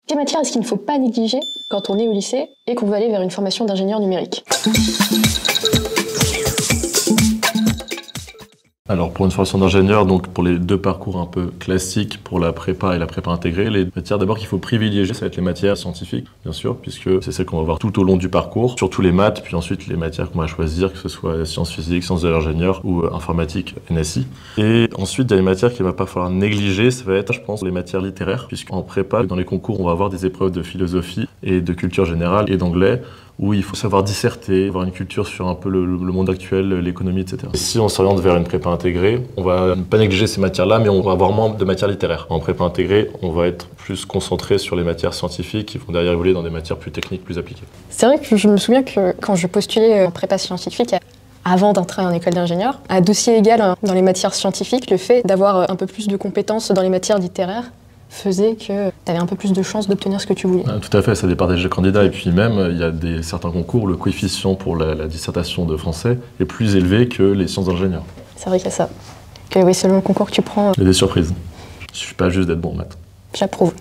Quelle matière est-ce qu'il ne faut pas négliger quand on est au lycée et qu'on veut aller vers une formation d'ingénieur numérique? Alors pour une formation d'ingénieur, donc pour les deux parcours un peu classiques, pour la prépa et la prépa intégrée, les matières d'abord qu'il faut privilégier, ça va être les matières scientifiques, bien sûr, puisque c'est celles qu'on va voir tout au long du parcours, surtout les maths, puis ensuite les matières qu'on va choisir, que ce soit sciences physiques, sciences de l'ingénieur ou informatique, NSI. Et ensuite, il y a les matières qu'il ne va pas falloir négliger, ça va être, je pense, les matières littéraires, puisqu'en prépa, dans les concours, on va avoir des épreuves de philosophie et de culture générale et d'anglais, où il faut savoir disserter, avoir une culture sur un peu le monde actuel, l'économie, etc. Et si on s'oriente vers une prépa intégrée, on va ne pas négliger ces matières-là, mais on va avoir moins de matières littéraires. En prépa intégrée, on va être plus concentré sur les matières scientifiques qui vont derrière évoluer dans des matières plus techniques, plus appliquées. C'est vrai que je me souviens que quand je postulais en prépa scientifique, avant d'entrer en école d'ingénieur, à dossier égal dans les matières scientifiques, le fait d'avoir un peu plus de compétences dans les matières littéraires faisait que tu avais un peu plus de chances d'obtenir ce que tu voulais. Tout à fait, ça dépend des candidats. Et puis même, il y a certains concours, le coefficient pour la dissertation de français est plus élevé que les sciences d'ingénieur. C'est vrai qu'il y a ça. Que oui, selon le concours que tu prends... Il y a des surprises. Il ne suffit pas juste d'être bon en maths. J'approuve.